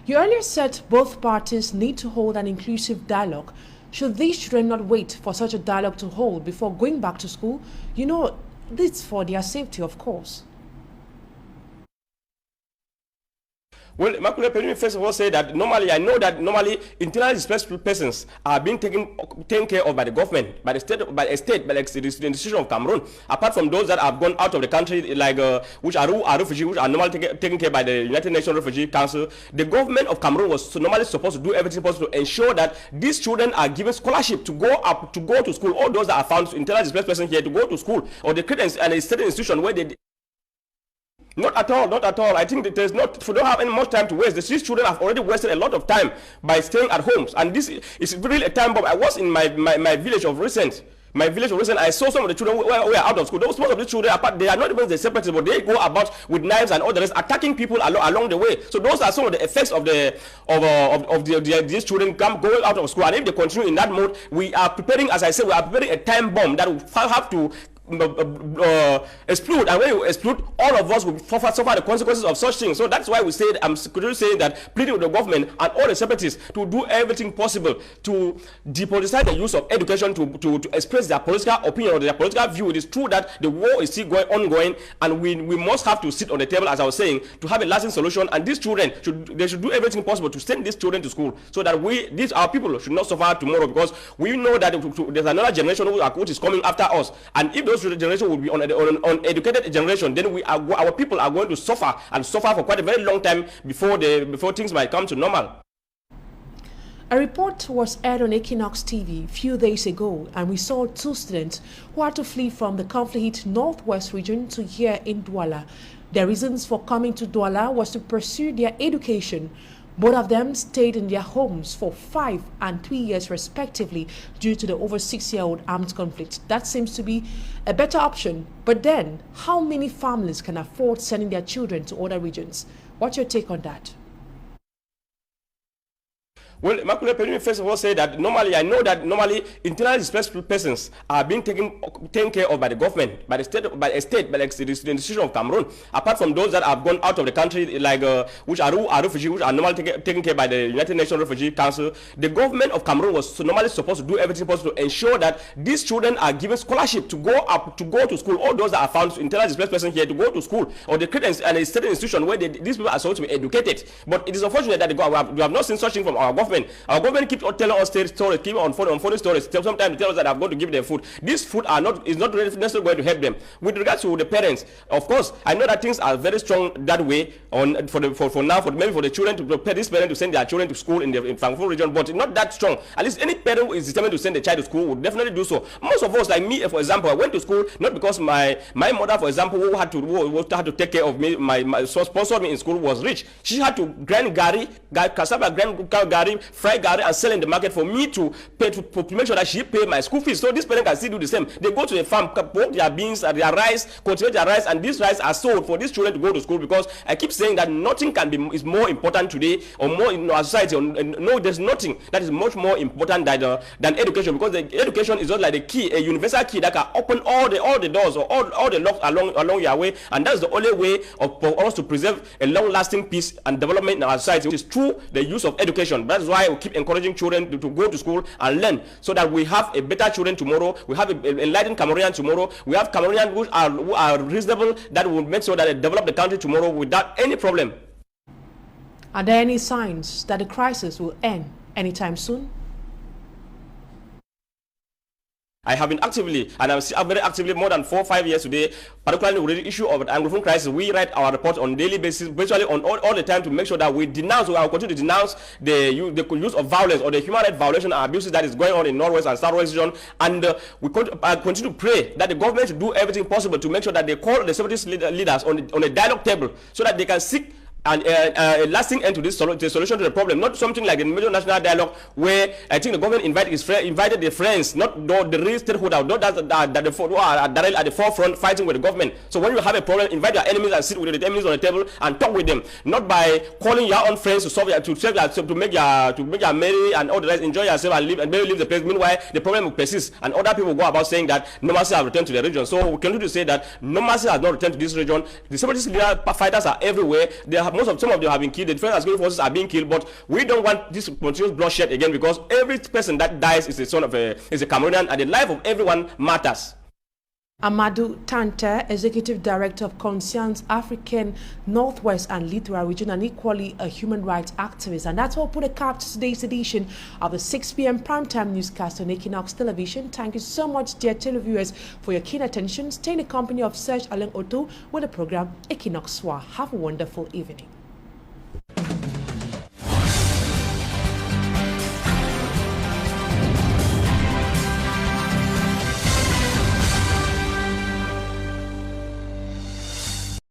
You earlier said both parties need to hold an inclusive dialogue. Should these children not wait for such a dialogue to hold before going back to school? You know, this for their safety, of course. Well, Immaculate, let me first of all say that I know that normally internally displaced persons are being taken care of by the government, by the state, by the institution of Cameroon. Apart from those that have gone out of the country, like which are refugees, which are normally taken care by the United Nations Refugee Council, the government of Cameroon was normally supposed to do everything possible to ensure that these children are given scholarship to go to school. All those that are found internally displaced persons here to go to school, or they create an state institution where they. Not at all. I think that we don't have any much time to waste. These children have already wasted a lot of time by staying at homes, and this is really a time bomb. I was in my village of recent. I saw some of the children who were out of school. Most of the children, they are not even the separatists, but they go about with knives and all the rest, attacking people along the way. So those are some of the effects of these children going out of school. And if they continue in that mode, we are preparing, as I said, we are preparing a time bomb that will have to explode, and when you explode, all of us will suffer the consequences of such things. So that's why we said, I'm saying that, pleading with the government and all the separatists to do everything possible to depoliticize the use of education to express their political opinion or their political view. It is true that the war is still ongoing, and we must have to sit on the table, as I was saying, to have a lasting solution. And these children should do everything possible to send these children to school, so that our people should not suffer tomorrow, because we know that there's another generation which is coming after us, and if those generation will be uneducated generation, then our people are going to suffer for quite a very long time before things might come to normal. A report was aired on Equinox TV a few days ago, and we saw 2 students who had to flee from the conflict northwest region to here in Douala. Their reasons for coming to Douala was to pursue their education. Both of them stayed in their homes for 5 and 3 years respectively due to the over 6-year-old armed conflict. That seems to be a better option. But then, how many families can afford sending their children to other regions? What's your take on that? Well, Immaculate, let me first of all say that I know that internally displaced persons are being taken care of by the government, by the state, by the institution of Cameroon. Apart from those that have gone out of the country, like which are refugees, which are normally taken care by the United Nations Refugee Council, the government of Cameroon was normally supposed to do everything possible to ensure that these children are given scholarship to go to school. All those that are found internally displaced persons here to go to school, or they create a state institution where these people are supposed to be educated. But it is unfortunate that we have not seen such thing from our government. Our government keeps telling us stories, keep on unfolding stories. Sometimes they tell us that I'm going to give them food. This food is not necessarily going to help them. With regards to the parents, of course, I know that things are very strong that way maybe for the children to prepare this parent to send their children to school in the Francophone region, but not that strong. At least any parent who is determined to send a child to school would definitely do so. Most of us, like me, for example, I went to school not because my mother, for example, who had to take care of me, sponsored me in school, was rich. She had to grind cassava, fry gari and sell in the market for me to make sure that she pay my school fees. So this parent can still do the same. They go to the farm, poke their beans, their rice, cultivate their rice, and these rice are sold for these children to go to school, because I keep saying that nothing is more important today or more in our society. No, there's nothing that is much more important than education, because the education is just like the key, a universal key that can open all the doors or all the locks along your way, and that's the only way for us to preserve a long-lasting peace and development in our society, which is through the use of education. That's why we keep encouraging children to go to school and learn, so that we have a better children tomorrow. We have an enlightened Cameroonian tomorrow. We have Cameroonians who are reasonable, that will make sure that they develop the country tomorrow without any problem. Are there any signs that the crisis will end anytime soon? I have been actively, and I'm very actively, more than 4 or 5 years today, particularly with the issue of the Anglophone crisis. We write our reports on daily basis, virtually on all the time, to make sure that we denounce, we will continue to denounce the use of violence or the human rights violation and abuses that is going on in Northwest and Southwest region. And we continue to pray that the government should do everything possible to make sure that they call the separatist leaders on a dialogue table, so that they can seek a lasting end to this solution to the problem, not something like the major national dialogue, where I think the government invited the friends, not the real stakeholders, not that who are at the forefront fighting with the government. So when you have a problem, invite your enemies and sit with the enemies on the table and talk with them, not by calling your own friends to make your merry and all the rest, enjoy yourself and leave the place. Meanwhile, the problem will persist, and other people go about saying that normalcy has returned to the region. So we continue to say that normalcy has not returned to this region. The separatist fighters are everywhere. They have some of them have been killed. The defense and security forces are being killed, but we don't want this continuous bloodshed again, because every person that dies is a Cameroonian, and the life of everyone matters. Amadou Tanta, Executive Director of Conscience African Northwest and Littoral Region, and equally a human rights activist. And that's all put a cap to today's edition of the 6 p.m. primetime newscast on Equinox Television. Thank you so much, dear televiewers, for your keen attention. Stay in the company of Serge Alain Otto with the program Equinox Soir. Have a wonderful evening.